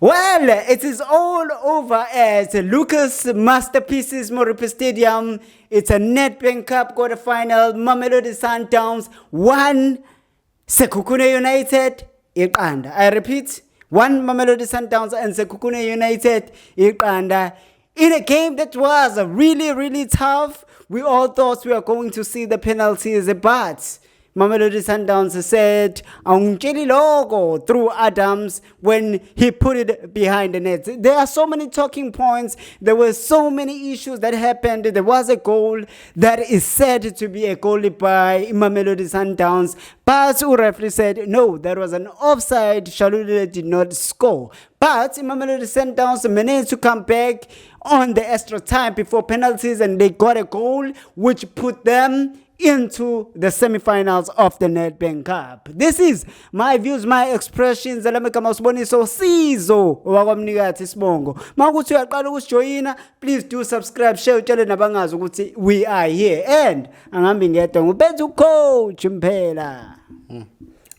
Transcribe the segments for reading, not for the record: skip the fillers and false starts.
Well, it is all over at Lucas Masterpieces Moripe Stadium. It's a Nedbank Cup quarterfinal. Mamelodi Sundowns 1, Sekhukhune United iqanda. I repeat, 1 Mamelodi Sundowns and Sekhukhune United iqanda. In a game that was really tough. We all thought we were going to see the penalties, but Mamelodi Sundowns said "Angeli logo" through Adams when he put it behind the net. There are so many talking points. There were so many issues that happened. There was a goal that is said to be a goal by Mamelodi Sundowns, but the referee said no, that was an offside. Shalule did not score. But Mamelodi Sundowns managed to come back on the extra time before penalties, and they got a goal which put them into the semifinals of the Nedbank Cup. This is my views, my expressions. So sizo wakwamnikazi sibongo. Makuthi uyaqala ukujoyina, please do subscribe, share, utshele nabangazi ukuthi we are here. And angambi ngedwa ngubethu coach mphela.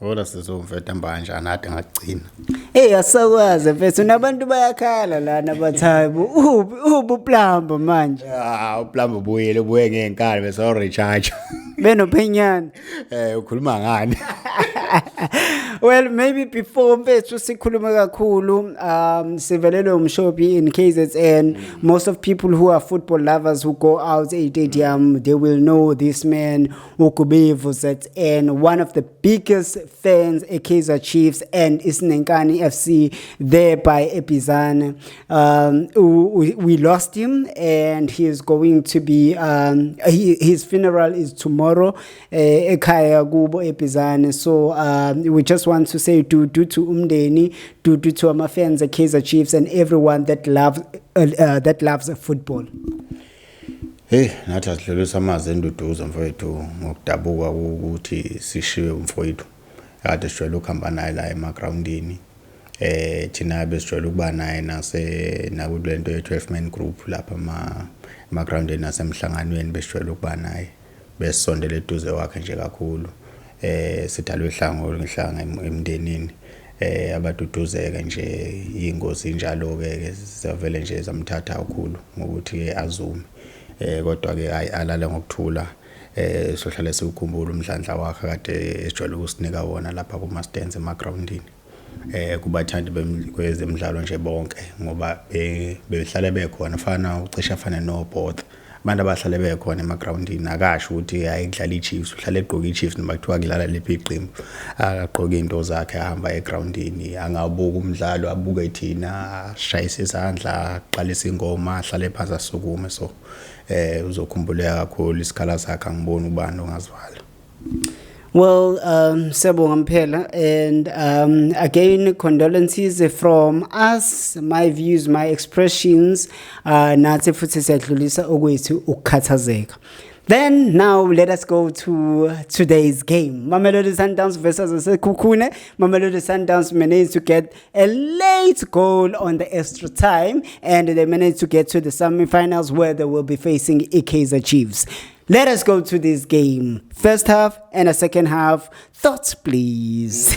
Ola sizomfeta manje anathi ngagcina. Asakwazi mfethu nabantu bayakhala lana bathayibu. Uplamba manje. Uplamba buye ngenkali bese recharge. Benophenyana. Ukhuluma ngani? Well, maybe before mfethu sikhuluma kakhulu sivelelwe umshophi in KZN. Most of people who are football lovers who go out at stadium, they will know this man Ukubevu ZN, one of the biggest fans at Kaizer Chiefs and Isinenkani FC there by Epizana. We lost him, and he is going to be his funeral is tomorrow ekhaya kubo Epizana. So we just want to say due to umndeni, due to our fans at Kaizer Chiefs and everyone that loves football. Hey, nathi asidlulisa amazi enduduzo mfowethu ngokudabuka ukuthi sishiwe umfowethu. Kade sijwayele ukuhamba naye la emagroundini. Thina besijwayele ukuba naye nakulento ye-12 man group lapha emagroundini nasemhlanganweni besijwayele ukuba naye. Besondele eduze wakhe nje kakhulu. Sidalwe ngihlanga emndenini. Abaduduzeka nje ingozi njalo ke zavele nje zamthatha kakhulu ngokuthi azume. Kodwa ke alala ngokuthula. Sohlala sikukhumbula umdlandla wakhe kade esijwayele ukusinika wona lapha kuma stands emagroundini. Kubathandi kwezemidlalo nje bonke ngoba behlale bekhona fana ucisha afana noBoth. Abantu abahlale bekhona emagroundini akasho ukuthi ayidlala iChiefs, uhlale egqoka iChiefs noma kuthiwa kudlala lephi iqembu. Agqoka into zakhe ahamba egroundini, angabuka umdlalo abuke thina, shayisa isandla, aqalisa ingoma, ahlale phansi asukume. So uzokhumbuleka kakhulu isikhala sakhe angiboni ubani ongazwala. Well, Sebonga mphela, and again, condolences from us, my views, my expressions, nathi futhi siyadlulisa okwethu ukukhathazeka. Then now let us go to today's game. Mamelodi Sundowns versus Sekhukhune. Mamelodi Sundowns managed to get a late goal on the extra time, and they managed to get to the semifinals where they will be facing Kaizer Chiefs. Let us go to this game. First half and a second half. Thoughts, please.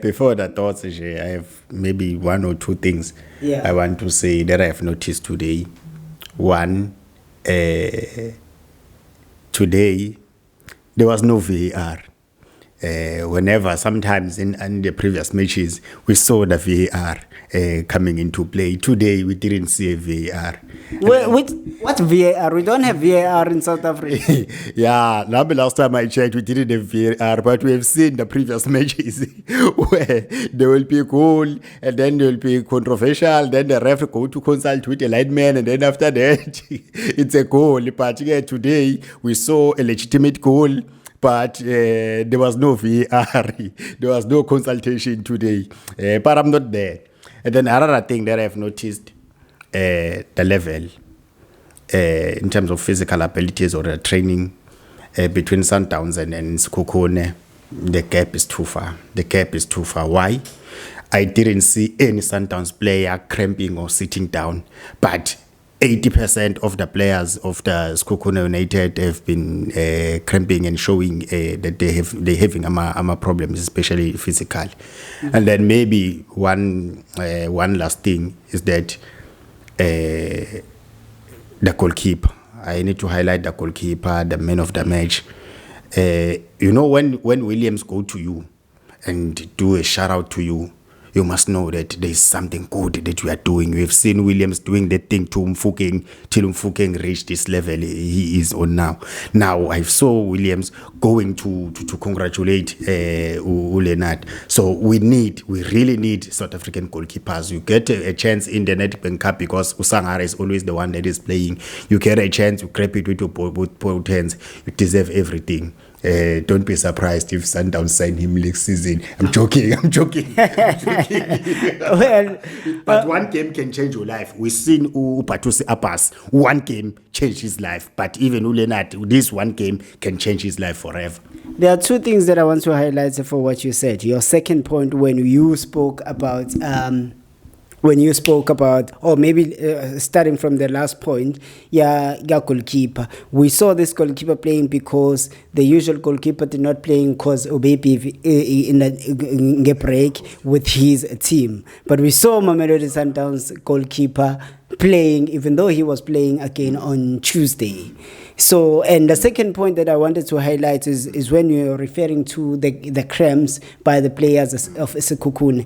Before the thoughts, I have maybe one or two things I want to say that I have noticed today. One, today there was no VAR. Whenever sometimes in the previous matches we saw the VAR coming into play. Today we didn't see a VAR. What VAR? We don't have VAR in South Africa. Yeah, the last time I checked we didn't have VAR, but we have seen the previous matches where there will be a goal and then there will be controversial, then the ref go to consult with the lineman, and then after that it's a goal. But today we saw a legitimate goal, but there was no VAR. There was no consultation today. But I'm not there. And then another thing that I've noticed, the level in terms of physical abilities or the training between Sundowns and Sekhukhune, the gap is too far. The gap is too far. Why? I didn't see any Sundowns player cramping or sitting down, but 80% of the players of the Sekhukhune United have been cramping and showing that they're having problems, especially physical. And then maybe one last thing is that the goalkeeper. I need to highlight the goalkeeper, the man of the match. You know, when Williams go to you and do a shout out to you, you must know that there is something good that you are doing. We have seen Williams doing that thing to Mfukeng till Mfukeng reached this level he is on now. Now I saw Williams going to congratulate Ulenat. So we really need South African goalkeepers. You get a chance in the Nedbank Cup because Usangara is always the one that is playing. You get a chance, you grab it with your both hands. You deserve everything. Don't be surprised if Sundowns sign him next season. I'm joking. Well, but one game can change your life. We've seen Upatusi Apas. One game changed his life. But even Ulenat, this one game can change his life forever. There are two things that I want to highlight for what you said. Your second point, when you spoke about or maybe starting from the last point, goalkeeper. We saw this goalkeeper playing because the usual goalkeeper did not play because Obepi in a break with his team. But we saw Mamelodi Sundowns goalkeeper playing, even though he was playing again on Tuesday. So, and the second point that I wanted to highlight is when you're referring to the cramps by the players of Sekhukhune.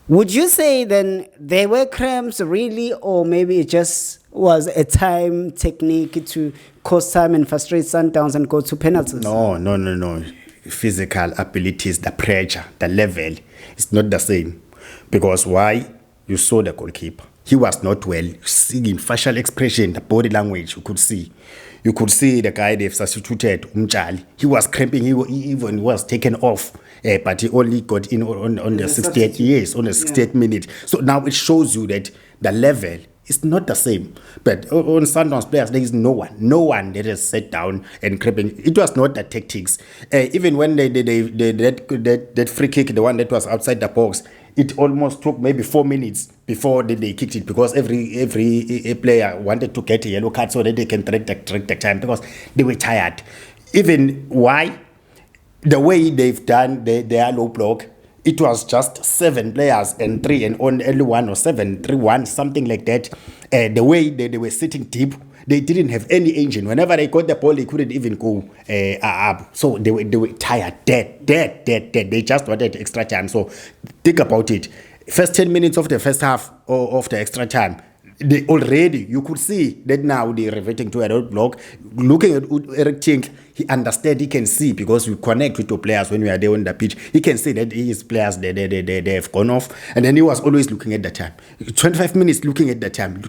Would you say then there were cramps really, or maybe it just was a time technique to cause time and frustrate Sundowns and go to penalties? No. Physical abilities, the pressure, the level, it's not the same. Because why? You saw the goalkeeper. He was not well. Seeing facial expression, the body language, you could see. You could see the guy they've substituted, Umjali. He was cramping, he even was taken off. But he only got in on the 68 years, on the 68th minute. So now it shows you that the level is not the same. But on Sundowns players, there is no one that has sat down and cramping. It was not the tactics. Even when that free kick, the one that was outside the box, it almost took maybe 4 minutes before they kicked it, because every player wanted to get a yellow card so that they can track the time, because they were tired. Even why? The way they've done their low block, it was just 7 players and 3 and only 1 or 7, 3, 1, something like that. The way they were sitting deep, they didn't have any engine. Whenever they got the ball, they couldn't even go up. So they were tired, dead. They just wanted extra time. So think about it. First 10 minutes of the first half of the extra time, you could see that now they're reverting to a roadblock. Looking at Eric Tink, he understands, he can see, because we connect with the players when we are there on the pitch. He can see that his players, they have gone off. And then he was always looking at the time. 25 minutes looking at the time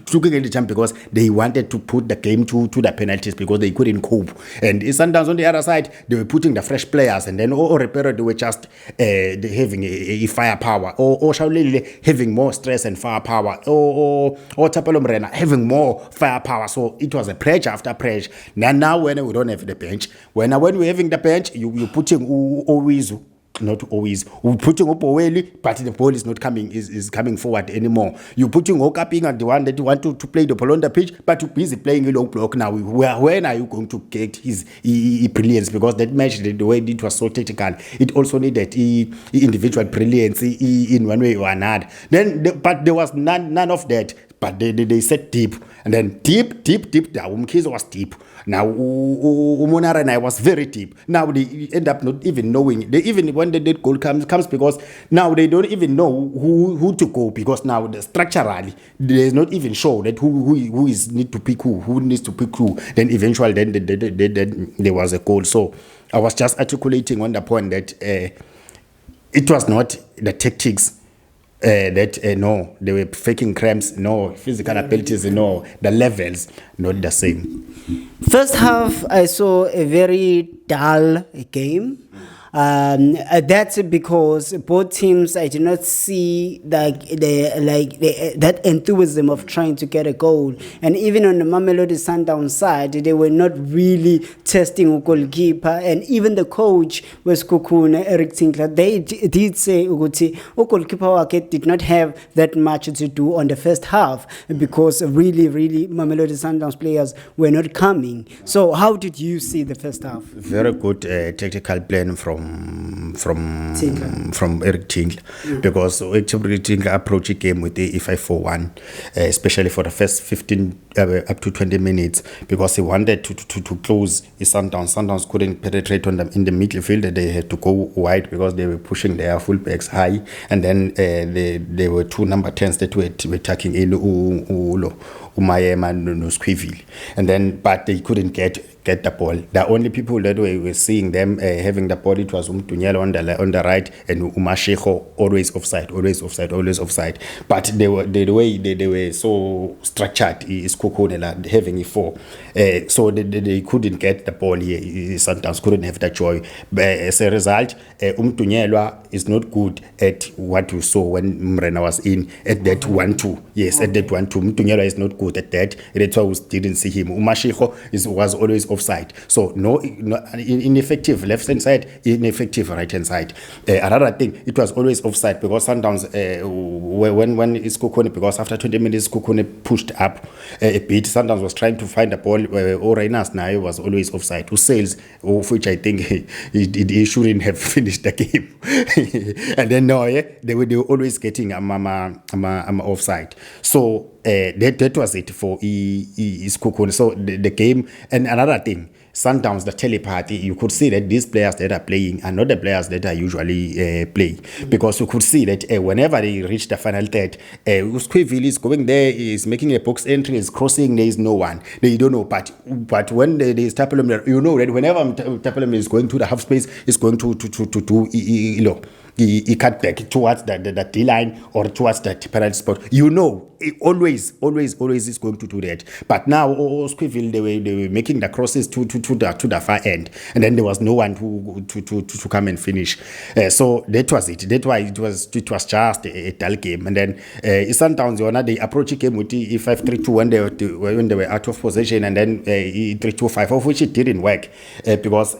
because they wanted to put the game to the penalties, because they couldn't cope. And Sundowns on the other side, they were putting the fresh players, and then Repero, they were just having a firepower, or Shaulele having more stress and firepower, or Tapelo Mrena having more firepower. So it was a pressure after pressure. Now when we don't have the bench, when we're having the bench, you're putting always. Not always. We're putting up Oweli, but the ball is not coming, is coming forward anymore. You're putting Okaping at the one that you want to play the ball on the pitch, but you're busy playing a long block now. When are you going to get his brilliance? Because that match, the way it was so tactical, it also needed individual brilliance in one way or another. But there was none of that. But they set deep, and then deep. The Umkhize was deep. Now Umonara and I was very deep. Now they end up not even knowing. Even when the dead goal comes because now they don't even know who to go, because now structurally they're not even sure that who is need to pick who needs to pick who. Then eventually then there was a goal. So I was just articulating on the point that it was not the tactics. No, they were faking cramps, no, physical abilities, no, the levels, not the same. First half, I saw a very dull game. That's because both teams, I did not see that enthusiasm of trying to get a goal. And even on the Mamelodi Sundowns side, they were not really testing a goalkeeper. And even the coach was Sekhukhune, Eric Tinkler. They did say ukuthi goalkeeper wake did not have that much to do on the first half because really Mamelodi Sundowns players were not coming. So how did you see the first half? Very good tactical plan from Eric Tinkler, because Eric Tinkler approached the game with the 5-4-1, especially for the first 15 up to 20 minutes, because he wanted to close the Sundowns. Sundowns couldn't penetrate on them in the midfield. They had to go wide because they were pushing their fullbacks high, and then there were two number 10s that were attacking Umayema and Squiville, and then but they couldn't get the ball. The only people that were seeing them having the ball, it was Umtunyela on the right and Umashego always offside. But the way they were so structured is Sekhukhune having a 4, so they couldn't get the ball here. Sometimes couldn't have that joy. But as a result, Umtunyela is not good at what we saw when Mrena was in at that 1-2. Yes, at that 1-2. Umtunyela is not good at that. That's why we didn't see him. Umashego was always offside. So no ineffective left hand side, ineffective right hand side. Another thing, it was always offside because Sundowns when it's Sekhukhune, because after 20 minutes Sekhukhune pushed up a bit. Sundowns was trying to find the ball. Oreinas now was always offside. Who sales, of which I think he shouldn't have finished the game. And then they were always getting offside. So that was it for Sekhukhune. So the game. And another thing, Sundowns, the teleparty, you could see that these players that are playing are not the players that are usually play, because you could see that whenever they reach the final third, Squiville is going there, is making a box entry, is crossing, there is no one. They don't know, but when there is Tapelum, you know that whenever Tapelum is going to the half space, is going to he cut back towards the D line or towards the penalty spot. You know, always is going to do that. But now, Squiville, they were making the crosses to the far end, and then there was no one to come and finish. So that was it. That's why it was just a dull game. And then Sundowns, they approached the game with the 5-3-2 when they were out of possession, and then 3-2-5, of which it didn't work because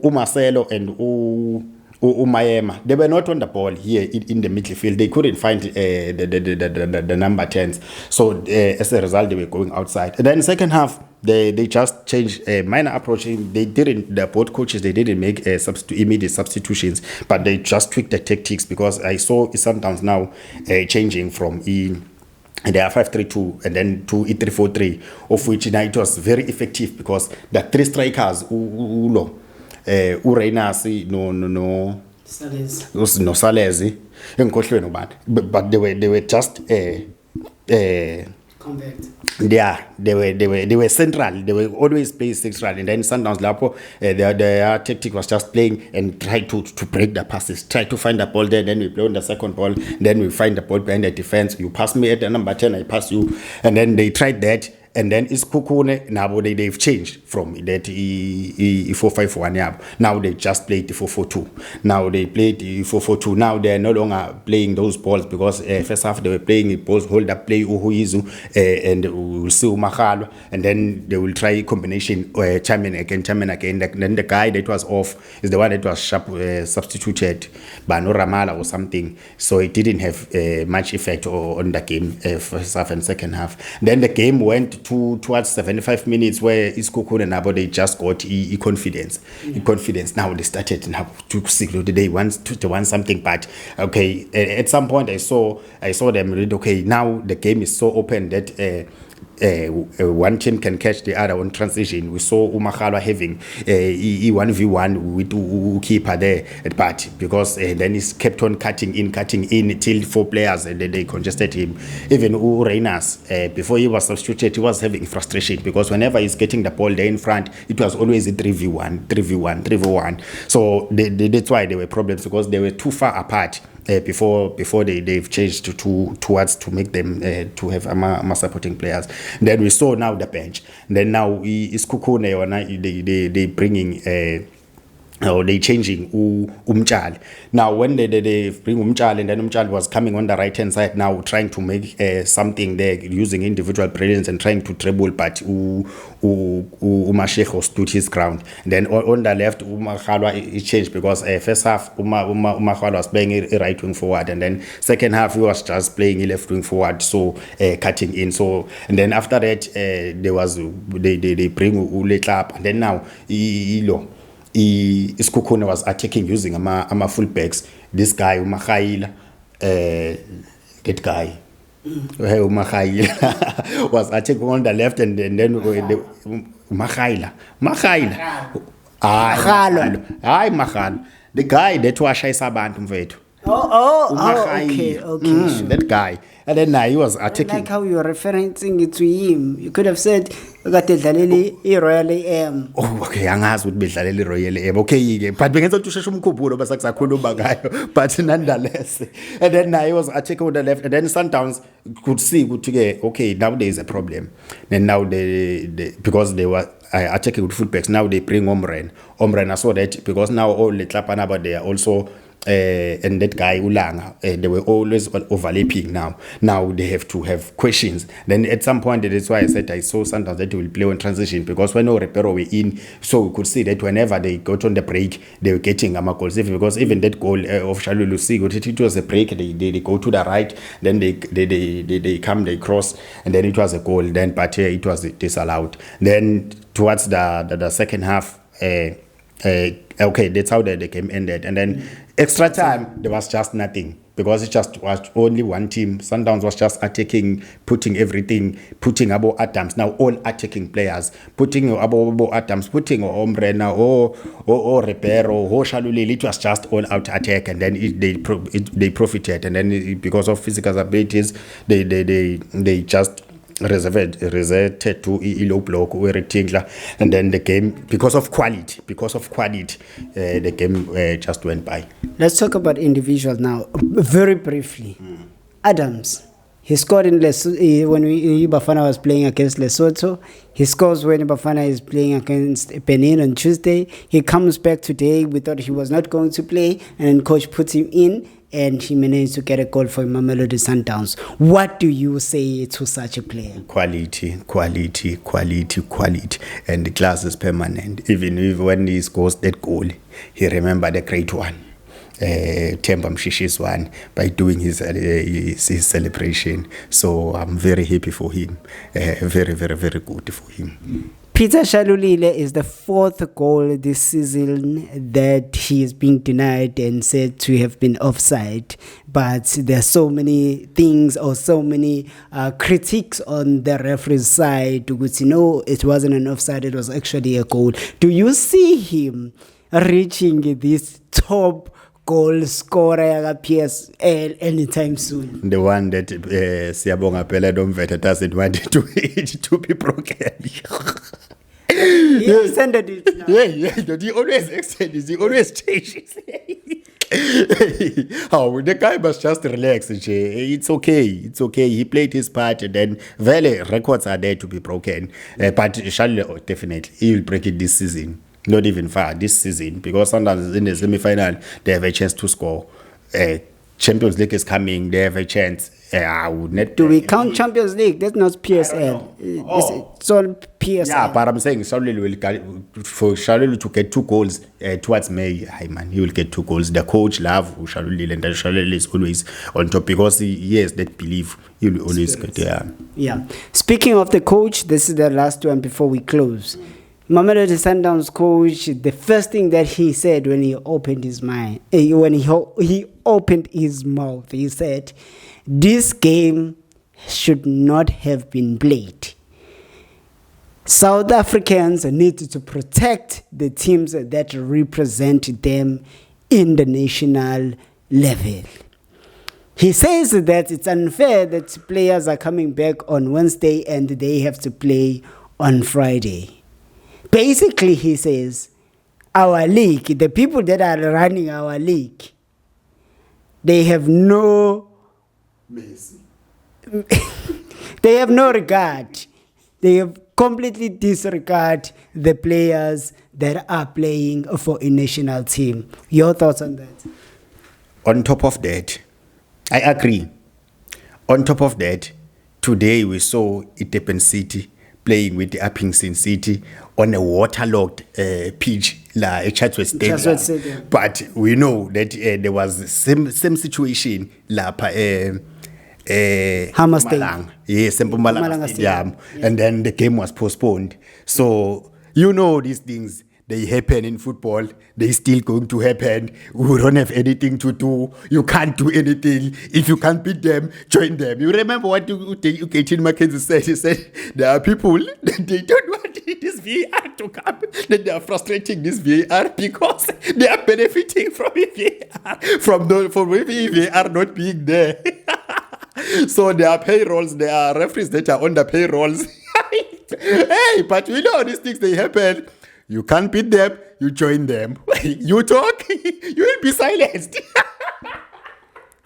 Marcelo and Umayema, they were not on the ball here in the midfield. They couldn't find the number 10s. So as a result, they were going outside. And then second half, they just changed a minor approach. Both coaches, they didn't make immediate substitutions, but they just tweaked the tactics, because I saw sometimes now changing from and they are 5-3-2 and then to 3-4-3, of which now it was very effective because the three strikers, Ureinas no Salezi, but they were just Compact. Yeah, they were central. They were always playing central, and then Sundowns Lapo, their tactic was just playing and try to break the passes, try to find the ball there. Then we play on the second ball, then we find the ball behind the defense. You pass me at the number 10, I pass you, and then they tried that. And then it's Sekhukhune. Now they've changed from that 4-5-1. Now they just played the 4-4-2. Now they played the 4-4-2. Now they are no longer playing those balls, because first half they were playing balls, hold up play Uhuizu, and we'll see Umakhalwa, and then they will try combination Chairman again. Then the guy that was off is the one that was substituted by no Ramala or something. So it didn't have much effect on the game, first half and second half. Then the game went towards 75 minutes where Sekhukhune and Nabo, they just got confidence. Confidence. Now they started now to see they want something, but okay, at some point I saw them read, okay, now the game is so open that one team can catch the other on transition. We saw Umakhalwa having a 1v1 with keeper there, but because then he kept on cutting in till 4 players, and then they congested him. Even Ureinas, before he was substituted, he was having frustration, because whenever he's getting the ball there in front, it was always a 3v1. So that's why there were problems, because they were too far apart. Before they've changed towards to make them to have more supporting players. Then we saw now the bench. Then now is Sekhukhune, they bringing or they changing Umchal. Now when they bring Umchal, and then Umchal was coming on the right hand side now, trying to make something there using individual brilliance and trying to treble, but Umasheko stood his ground. Then on the left, Umakhalwa it changed because first half Umakhalwa was playing a right wing forward, and then second half he was just playing a left wing forward, so cutting in. So and then after that they bring Ule Clap, and then now Sekhukhune was attacking using ama fullbacks. This guy Umakhaila, that guy Umakhaila was attacking on the left, and then Umakhaila the guy that was shayisa abantu mfethu. Okay. That guy. And then he was attacking. I like how you're referencing it to him. You could have said, Royal AM. Oh, okay, angazi ukuthi bedlalela Royal AM. Okay, but bengenza ukuthi usheshe umkhumbulo bese kusakhuluma ngayo. But nonetheless. And then he was attacking on the left, and then Sundowns could see okay, now there is a problem. Then now they because they were attacking with fullbacks, now they bring Omren. I saw that because now all the Tlapanaba they are also and that guy Ulanga, they were always overlapping now. Now they have to have questions. Then at some point, that's why I said I saw sometimes that they will play on transition, because when Repero were in, so we could see that whenever they got on the break, they were getting goals. Because even that goal of Shalulu Sigo, it was a break. They go to the right, then they come, they cross, and then it was a goal. Then but it was disallowed. Then towards the second half. Okay, that's how the game ended. And then extra time, there was just nothing, because it just was only one team. Sundowns was just attacking, putting everything, putting Abo Adams, now all attacking players, putting Abo Adams, putting Ombrena or Repero or Shalulil. It was just all out attack, and then they profited. And then because of physical abilities, they just reserved to low block where rectangular, and then the game because of quality the game just went by. Let's talk about individuals now very briefly. Adams, he scored in when Bafana was playing against Lesotho. He scores when Bafana is playing against Benin on Tuesday. He comes back today. We thought he was not going to play, and then coach puts him in, and he managed to get a goal for Mamelodi Sundowns. What do you say to such a player? Quality, and the class is permanent. Even if when he scores that goal, he remember the great one, Temba Mshishi's one, by doing his celebration. So I'm very happy for him. Very good for him. Peter Shalulile is the fourth goal this season that he is being denied and said to have been offside. But there are so many things or so many critiques on the referee's side. It wasn't an offside, it was actually a goal. Do you see him reaching this top goal scorer PSL anytime soon? The one that Siyabonga Pelado Mveta doesn't want it to be broken. He extended it now. Yeah. He always extends. He always changes. Oh, the guy must just relax. It's okay. He played his part, and then records are there to be broken. But Charlie, definitely, he will break it this season. Not even far this season, because sometimes in the semi-final they have a chance to score. Champions League is coming, they have a chance. Do we count Champions League? That's not PSL. It's all PSL. Yeah, but I'm saying for Shalulu to get 2 goals towards May, he will get 2 goals. The coach love Shalulu, and Shalulu is always on top, because he has that belief. He will always get there. Yeah. Speaking of the coach, this is the last one before we close. Mamelodi Sundowns coach, the first thing that he said when he opened his mind, he opened his mouth, he said, this game should not have been played. South Africans need to protect the teams that represent them in the national level. He says that it's unfair that players are coming back on Wednesday and they have to play on Friday. Basically, he says, our league, the people that are running our league, they have no they have no regard. They have completely disregard the players that are playing for a national team. Your thoughts on that? On top of that, I agree. On top of that, today we saw Durban City playing with the Uppington City on a waterlogged pitch la Chatsworth Stadium. But we know that there was the same situation la Hammerstein. Yes, Mpumalanga Stadium. And then the game was postponed. So, you know these things, they happen in football. They still going to happen. We don't have anything to do. You can't do anything. If you can't beat them, join them. You remember what Eugene Mackenzie said? He said, there are people that they don't want this VAR to come. That they are frustrating this VAR because they are benefiting from VAR, from VAR not being there. So there are payrolls, there are referees that are on the payrolls. Hey, but we know these things, they happen. You can't beat them, you join them. You talk, you will be silenced.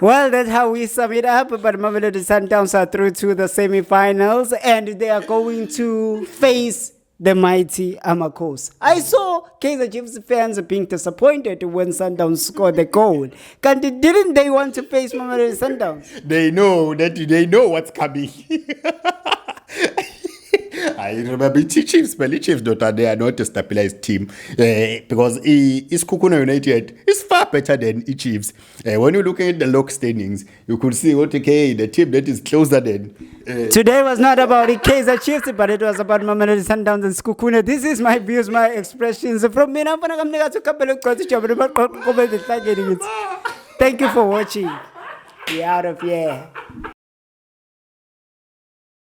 Well, that's how we sum it up. But Mamelodi Sundowns are through to the semifinals and they are going to face the mighty Amakos. I saw Kaizer Chiefs fans being disappointed when Sundowns scored the goal. Didn't they want to face Mamelodi Sundowns? They know what's coming. I remember Chiefs, but Chiefs they are not a stabilized team because Sekhukhune United is far better than Chiefs. When you look at the log standings, you could see the team that is closer than. Today was not about the Kaizer Chiefs, but it was about Mamelodi Sundowns and Sekhukhune. This is my views, my expressions from me. Thank you for watching. We out of here.